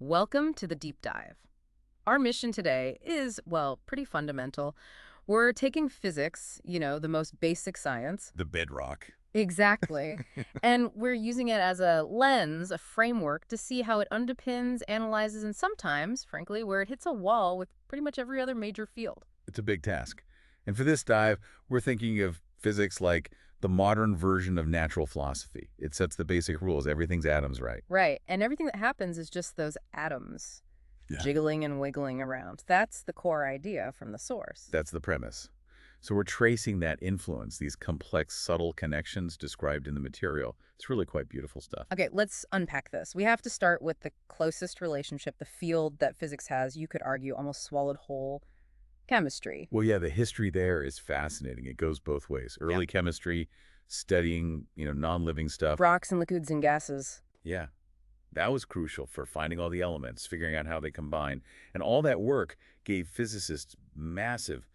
Welcome to the deep dive. Our mission today is, well, pretty fundamental. We're taking physics, the most basic science. The bedrock. Exactly. And we're using it as a lens, a framework to see how it underpins, analyzes, and sometimes, frankly, where it hits a wall with pretty much every other major field. It's a big task. And for this dive, we're thinking of physics like the modern version of natural philosophy. It sets the basic rules. Everything's atoms, right? Right. And everything that happens is just those atoms Yeah. jiggling and wiggling around. That's the core idea from the source. That's the premise. So we're tracing that influence, these complex, subtle connections described in the material. It's really quite beautiful stuff. Okay, let's unpack this. We have to start with the closest relationship, the field that physics has, you could argue, almost swallowed whole, chemistry. Well, yeah, the history there is fascinating. It goes both ways. Early chemistry, studying, non-living stuff. Rocks and liquids and gases. Yeah, that was crucial for finding all the elements, figuring out how they combine. And all that work gave physicists massive,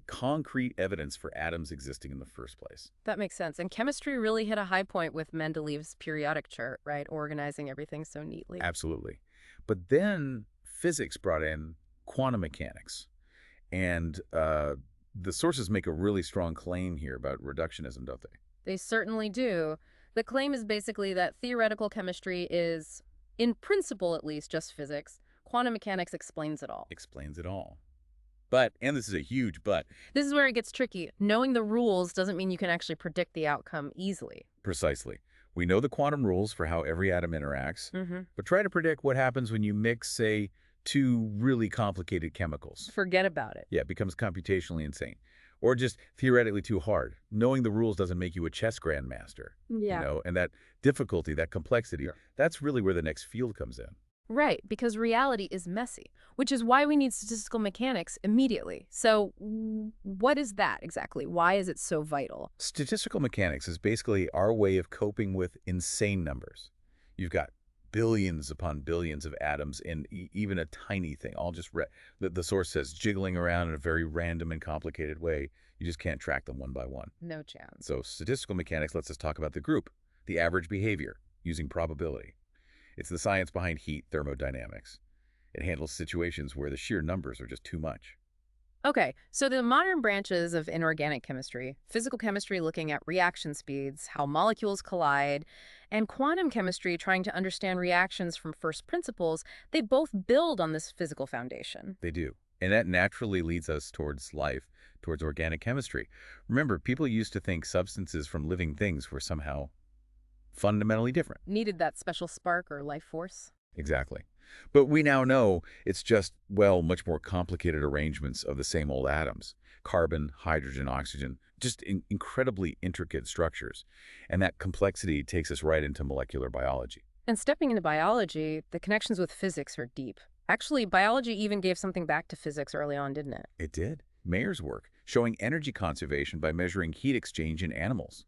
concrete evidence for atoms existing in the first place. That makes sense. And chemistry really hit a high point with Mendeleev's periodic chart, right? Organizing everything so neatly. Absolutely. But then physics brought in quantum mechanics. And the sources make a really strong claim here about reductionism, don't they? They certainly do. The claim is basically that theoretical chemistry is, in principle at least, just physics. Quantum mechanics explains it all. Explains it all. But, and this is a huge but. This is where it gets tricky. Knowing the rules doesn't mean you can actually predict the outcome easily. Precisely. We know the quantum rules for how every atom interacts, but try to predict what happens when you mix, say, two really complicated chemicals. Forget about it. Yeah, it becomes computationally insane. Or just theoretically too hard. Knowing the rules doesn't make you a chess grandmaster. Yeah. And that difficulty, that complexity, that's really where the next field comes in. Right, because reality is messy, which is why we need statistical mechanics immediately. So what is that exactly? Why is it so vital? Statistical mechanics is basically our way of coping with insane numbers. You've got billions upon billions of atoms in even a tiny thing. The source says jiggling around in a very random and complicated way. You just can't track them one by one. No chance. So statistical mechanics lets us talk about the group, the average behavior, using probability. It's the science behind heat thermodynamics. It handles situations where the sheer numbers are just too much. Okay, so the modern branches of inorganic chemistry, physical chemistry looking at reaction speeds, how molecules collide, and quantum chemistry trying to understand reactions from first principles, they both build on this physical foundation. They do. And that naturally leads us towards life, towards organic chemistry. Remember, people used to think substances from living things were somehow fundamentally different. Needed that special spark or life force? Exactly. But we now know it's just, much more complicated arrangements of the same old atoms. Carbon, hydrogen, oxygen, just incredibly intricate structures. And that complexity takes us right into molecular biology. And stepping into biology, the connections with physics are deep. Actually, biology even gave something back to physics early on, didn't it? It did. Mayer's work, showing energy conservation by measuring heat exchange in animals.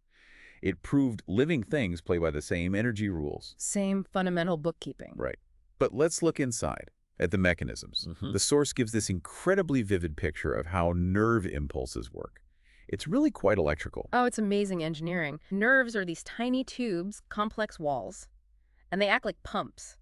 It proved living things play by the same energy rules. Same fundamental bookkeeping. Right. But let's look inside at the mechanisms. The source gives this incredibly vivid picture of how nerve impulses work. It's really quite electrical. Oh, it's amazing engineering. Nerves are these tiny tubes, complex walls, and they act like pumps,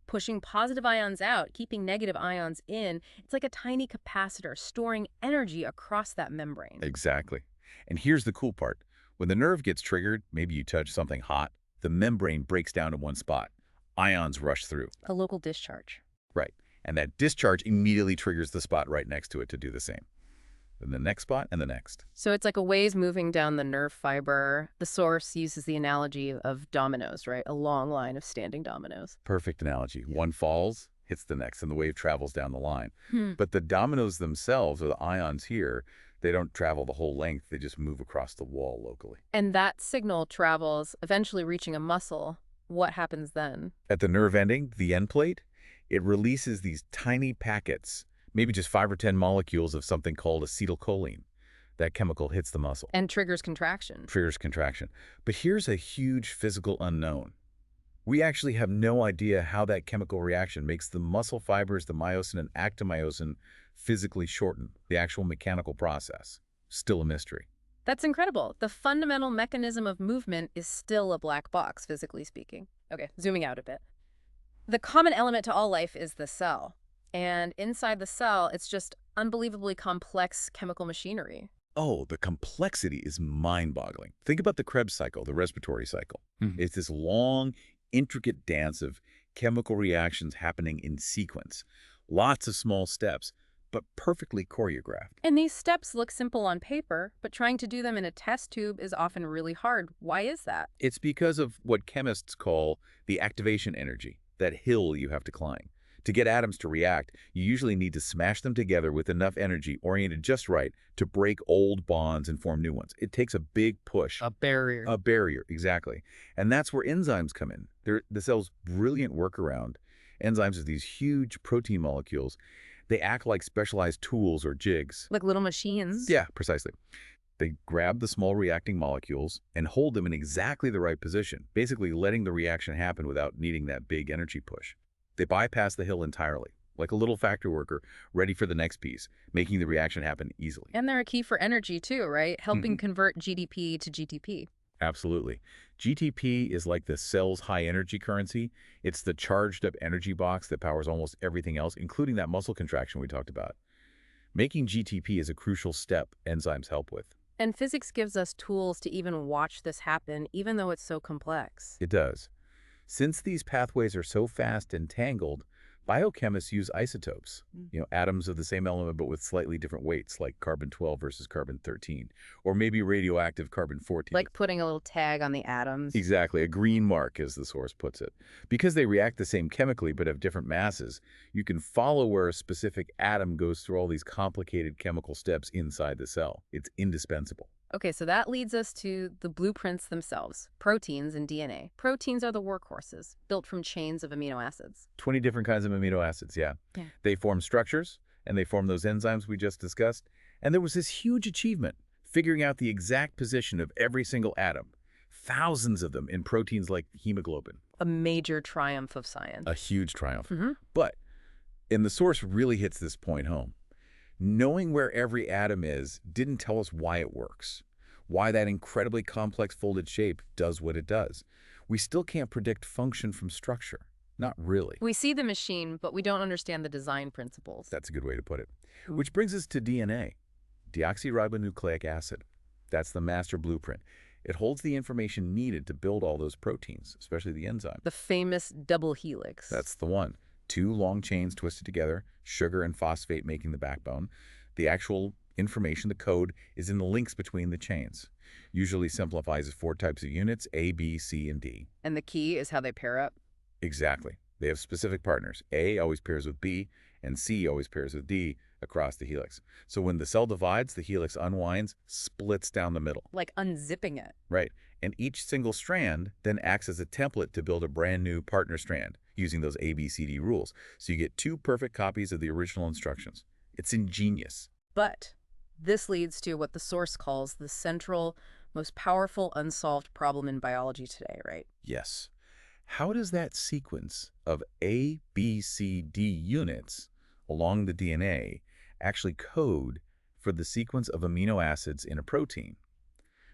pushing positive ions out, keeping negative ions in. It's like a tiny capacitor storing energy across that membrane. Exactly. And here's the cool part. When the nerve gets triggered, maybe you touch something hot, the membrane breaks down in one spot. Ions rush through. A local discharge. Right. And that discharge immediately triggers the spot right next to it to do the same. Then the next spot and the next. So it's like a waves moving down the nerve fiber. The source uses the analogy of dominoes, right? A long line of standing dominoes. Perfect analogy. One falls, hits the next, and the wave travels down the line. But the dominoes themselves, or the ions here, they don't travel the whole length. They just move across the wall locally. And that signal travels, eventually reaching a muscle. What happens then? At the nerve ending, the end plate, it releases these tiny packets, maybe just 5 or 10 molecules of something called acetylcholine. That chemical hits the muscle. And triggers contraction. Triggers contraction. But here's a huge physical unknown. We actually have no idea how that chemical reaction makes the muscle fibers, the myosin and actomyosin, physically shorten, the actual mechanical process. Still a mystery. That's incredible. The fundamental mechanism of movement is still a black box, physically speaking. Okay, zooming out a bit. The common element to all life is the cell. And inside the cell, it's just unbelievably complex chemical machinery. Oh, the complexity is mind-boggling. Think about the Krebs cycle, the respiratory cycle. It's this long, intricate dance of chemical reactions happening in sequence. Lots of small steps, but perfectly choreographed. And these steps look simple on paper, but trying to do them in a test tube is often really hard. Why is that? It's because of what chemists call the activation energy, that hill you have to climb. To get atoms to react, you usually need to smash them together with enough energy oriented just right to break old bonds and form new ones. It takes a big push. A barrier. A barrier, exactly. And that's where enzymes come in. They're the cell's brilliant workaround. Enzymes are these huge protein molecules. They act like specialized tools or jigs. Like little machines? Yeah, precisely. They grab the small reacting molecules and hold them in exactly the right position, basically letting the reaction happen without needing that big energy push. They bypass the hill entirely, like a little factory worker ready for the next piece, making the reaction happen easily. And they're a key for energy too, right? Helping convert GDP to GTP. Absolutely. GTP is like the cell's high-energy currency. It's the charged-up energy box that powers almost everything else, including that muscle contraction we talked about. Making GTP is a crucial step enzymes help with. And physics gives us tools to even watch this happen, even though it's so complex. It does. Since these pathways are so fast and tangled, biochemists use isotopes, atoms of the same element but with slightly different weights, like carbon-12 versus carbon-13, or maybe radioactive carbon-14. Like putting a little tag on the atoms. Exactly, a green mark, as the source puts it. Because they react the same chemically but have different masses, you can follow where a specific atom goes through all these complicated chemical steps inside the cell. It's indispensable. Okay, so that leads us to the blueprints themselves, proteins and DNA. Proteins are the workhorses, built from chains of amino acids. 20 different kinds of amino acids, yeah. They form structures, and they form those enzymes we just discussed. And there was this huge achievement, figuring out the exact position of every single atom. Thousands of them in proteins like hemoglobin. A major triumph of science. A huge triumph. But, and the source really hits this point home, knowing where every atom is didn't tell us why it works, why that incredibly complex folded shape does what it does. We still can't predict function from structure. Not really. We see the machine, but we don't understand the design principles. That's a good way to put it. Which brings us to DNA, deoxyribonucleic acid. That's the master blueprint. It holds the information needed to build all those proteins, especially the enzyme. The famous double helix. That's the one. Two long chains twisted together, sugar and phosphate making the backbone. The actual information, the code, is in the links between the chains. Usually simplifies as 4 types of units, A, B, C, and D. And the key is how they pair up? Exactly. They have specific partners. A always pairs with B, and C always pairs with D across the helix. So when the cell divides, the helix unwinds, splits down the middle. Like unzipping it. Right. And each single strand then acts as a template to build a brand new partner strand using those ABCD rules. So you get 2 perfect copies of the original instructions. It's ingenious. But this leads to what the source calls the central, most powerful unsolved problem in biology today, right? Yes. How does that sequence of A, B, C, D units along the DNA actually code for the sequence of amino acids in a protein?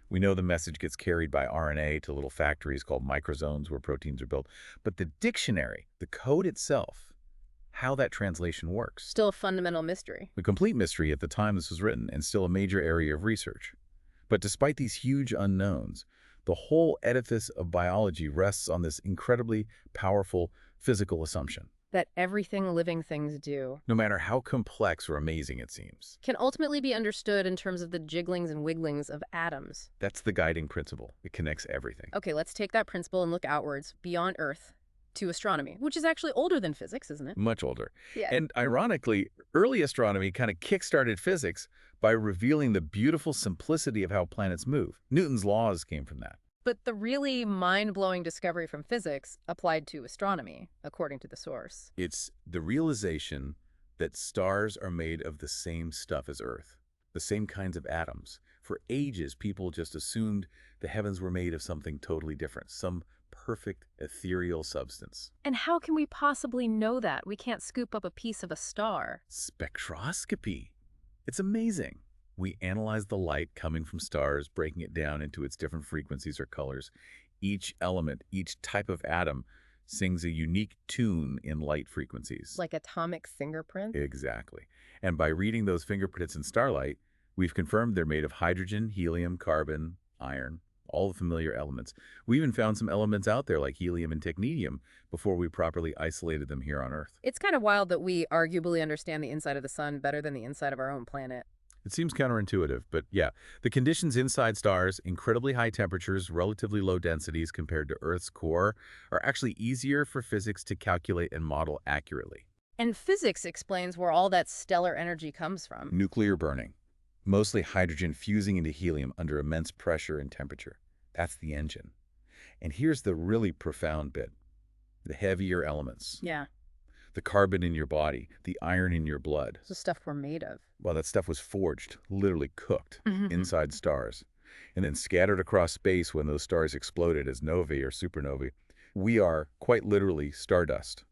We know the message gets carried by RNA to little factories called microsomes where proteins are built. But the dictionary, the code itself, how that translation works. Still a fundamental mystery. A complete mystery at the time this was written and still a major area of research. But despite these huge unknowns, the whole edifice of biology rests on this incredibly powerful physical assumption. That everything living things do, no matter how complex or amazing it seems, can ultimately be understood in terms of the jigglings and wigglings of atoms. That's the guiding principle. It connects everything. Okay, let's take that principle and look outwards, beyond Earth, to astronomy, which is actually older than physics, isn't it? Much older. Yeah. And ironically, early astronomy kind of kick-started physics by revealing the beautiful simplicity of how planets move. Newton's laws came from that. But the really mind-blowing discovery from physics applied to astronomy, according to the source. It's the realization that stars are made of the same stuff as Earth, the same kinds of atoms. For ages, people just assumed the heavens were made of something totally different, some perfect ethereal substance. And how can we possibly know that? We can't scoop up a piece of a star. Spectroscopy. It's amazing. We analyze the light coming from stars, breaking it down into its different frequencies or colors. Each element, each type of atom sings a unique tune in light frequencies. Like atomic fingerprints? Exactly. And by reading those fingerprints in starlight, we've confirmed they're made of hydrogen, helium, carbon, iron, all the familiar elements. We even found some elements out there like helium and technetium before we properly isolated them here on Earth. It's kind of wild that we arguably understand the inside of the sun better than the inside of our own planet. It seems counterintuitive, but yeah, the conditions inside stars, incredibly high temperatures, relatively low densities compared to Earth's core, are actually easier for physics to calculate and model accurately. And physics explains where all that stellar energy comes from. Nuclear burning, mostly hydrogen fusing into helium under immense pressure and temperature. That's the engine. And here's the really profound bit. The heavier elements. Yeah. The carbon in your body, the iron in your blood. It's the stuff we're made of. Well, that stuff was forged, literally cooked, Mhm. inside stars, and then scattered across space when those stars exploded as novae or supernovae. We are, quite literally, stardust.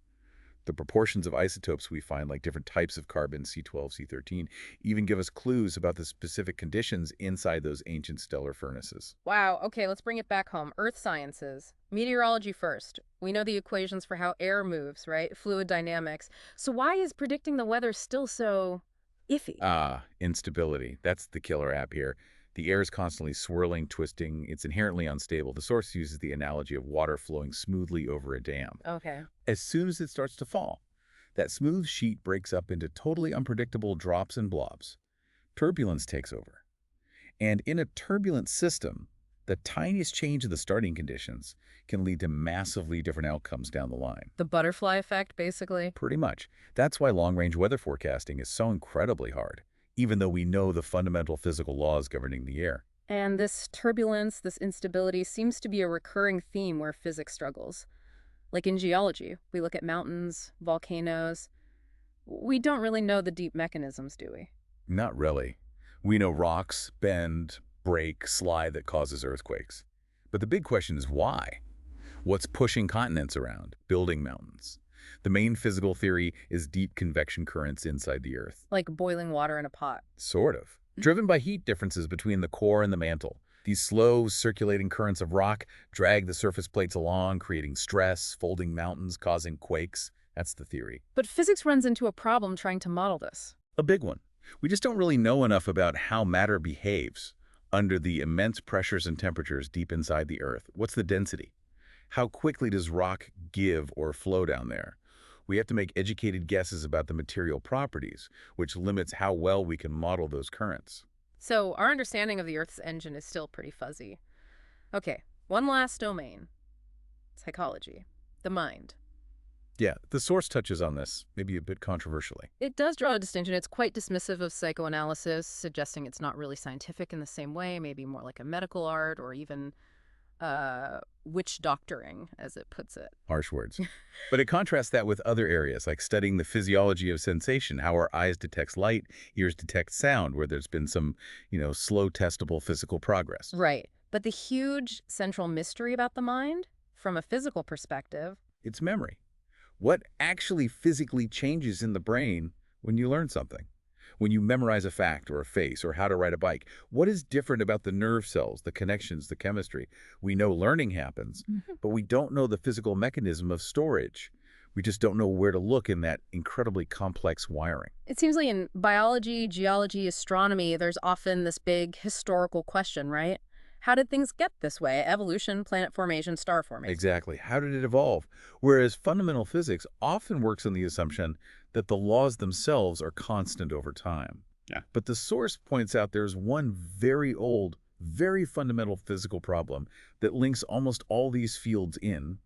The proportions of isotopes we find, like different types of carbon, C12, C13, even give us clues about the specific conditions inside those ancient stellar furnaces. Wow, okay, let's bring it back home. Earth sciences. Meteorology first. We know the equations for how air moves, right? Fluid dynamics. So why is predicting the weather still so iffy? Instability. That's the killer app here. The air is constantly swirling, twisting. It's inherently unstable. The source uses the analogy of water flowing smoothly over a dam. Okay. As soon as it starts to fall, that smooth sheet breaks up into totally unpredictable drops and blobs. Turbulence takes over. And in a turbulent system, the tiniest change in the starting conditions can lead to massively different outcomes down the line. The butterfly effect, basically. Pretty much. That's why long-range weather forecasting is so incredibly hard, even though we know the fundamental physical laws governing the air. And this turbulence, this instability, seems to be a recurring theme where physics struggles. Like in geology, we look at mountains, volcanoes. We don't really know the deep mechanisms, do we? Not really. We know rocks bend, break, slide that causes earthquakes. But the big question is why? What's pushing continents around, building mountains? The main physical theory is deep convection currents inside the Earth. Like boiling water in a pot. Sort of. Driven by heat differences between the core and the mantle. These slow, circulating currents of rock drag the surface plates along, creating stress, folding mountains, causing quakes. That's the theory. But physics runs into a problem trying to model this. A big one. We just don't really know enough about how matter behaves under the immense pressures and temperatures deep inside the Earth. What's the density? How quickly does rock give or flow down there? We have to make educated guesses about the material properties, which limits how well we can model those currents. So our understanding of the Earth's engine is still pretty fuzzy. Okay, one last domain. Psychology. The mind. Yeah, the source touches on this, maybe a bit controversially. It does draw a distinction. It's quite dismissive of psychoanalysis, suggesting it's not really scientific in the same way, maybe more like a medical art or even witch doctoring, as it puts it. Harsh words. But it contrasts that with other areas, like studying the physiology of sensation, how our eyes detect light, ears detect sound, where there's been some, slow testable physical progress. Right. But the huge central mystery about the mind, from a physical perspective, It's memory. What actually physically changes in the brain when you learn something? When you memorize a fact or a face or how to ride a bike, what is different about the nerve cells, the connections, the chemistry? We know learning happens, but we don't know the physical mechanism of storage. We just don't know where to look in that incredibly complex wiring. it seems like in biology, geology, astronomy, there's often this big historical question, right? How did things get this way? Evolution, planet formation, star formation. Exactly. How did it evolve? Whereas fundamental physics often works on the assumption that the laws themselves are constant over time. Yeah. But the source points out there's one very old, very fundamental physical problem that links almost all these fields in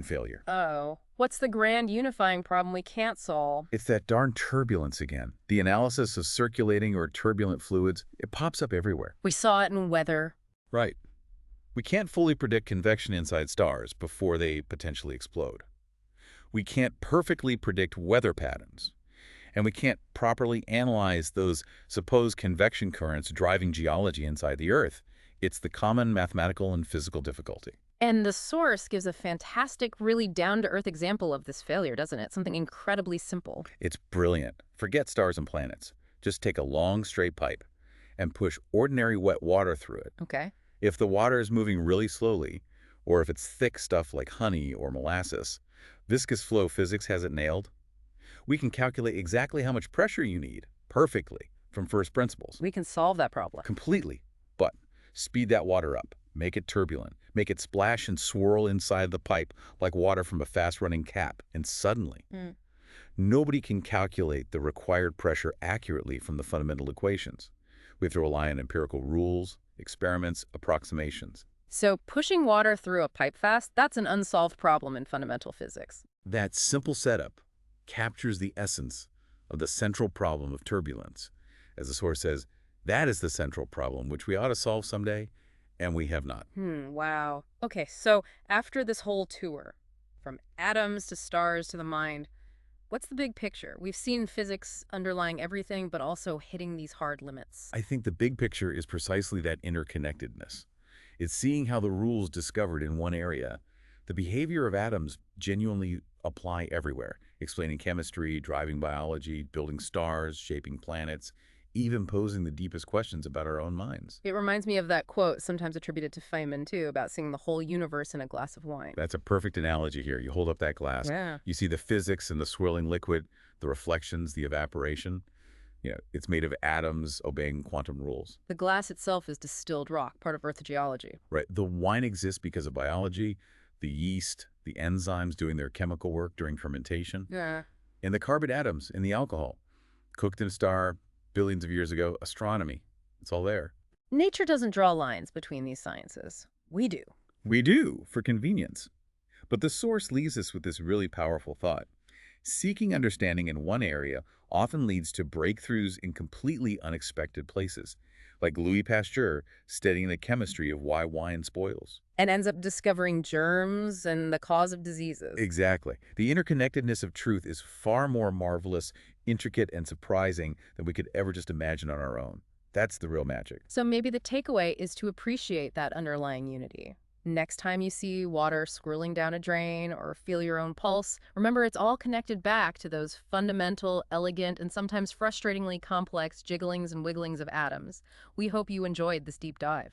failure. Oh, what's the grand unifying problem we can't solve? It's that darn turbulence again. The analysis of circulating or turbulent fluids, it pops up everywhere. We saw it in weather. Right. We can't fully predict convection inside stars before they potentially explode. We can't perfectly predict weather patterns. And we can't properly analyze those supposed convection currents driving geology inside the Earth. It's the common mathematical and physical difficulty. And the source gives a fantastic, really down-to-earth example of this failure, doesn't it? Something incredibly simple. It's brilliant. Forget stars and planets. Just take a long, straight pipe and push ordinary wet water through it. Okay. If the water is moving really slowly, Or if it's thick stuff like honey or molasses, viscous flow physics has it nailed. We can calculate exactly how much pressure you need, perfectly, from first principles. We can solve that problem. Completely. But speed that water up, make it turbulent, make it splash and swirl inside the pipe like water from a fast-running tap, and suddenly, Mm. nobody can calculate the required pressure accurately from the fundamental equations. We have to rely on empirical rules, experiments, approximations. So pushing water through a pipe fast, that's an unsolved problem in fundamental physics. That simple setup captures the essence of the central problem of turbulence. As the source says, that is the central problem which we ought to solve someday, and we have not. Wow. Okay, so after this whole tour, from atoms to stars to the mind, what's the big picture? We've seen physics underlying everything, but also hitting these hard limits. I think the big picture is precisely that interconnectedness. It's seeing how the rules discovered in one area, the behavior of atoms genuinely apply everywhere, explaining chemistry, driving biology, building stars, shaping planets, even posing the deepest questions about our own minds. It reminds me of that quote, sometimes attributed to Feynman, too, about seeing the whole universe in a glass of wine. That's a perfect analogy here. You hold up that glass, Yeah. you see the physics in the swirling liquid, the reflections, the evaporation. It's made of atoms obeying quantum rules. The glass itself is distilled rock, part of Earth geology. Right. The wine exists because of biology, the yeast, the enzymes doing their chemical work during fermentation, Yeah. and the carbon atoms in the alcohol. Cooked in a star billions of years ago, astronomy. It's all there. Nature doesn't draw lines between these sciences. We do. We do, for convenience. But the source leaves us with this really powerful thought. Seeking understanding in one area often leads to breakthroughs in completely unexpected places, like Louis Pasteur studying the chemistry of why wine spoils. And ends up discovering germs and the cause of diseases. Exactly. The interconnectedness of truth is far more marvelous, intricate, and surprising than we could ever just imagine on our own. That's the real magic. So maybe the takeaway is to appreciate that underlying unity. Next time you see water swirling down a drain or feel your own pulse, remember it's all connected back to those fundamental, elegant, and sometimes frustratingly complex jigglings and wigglings of atoms. We hope you enjoyed this deep dive.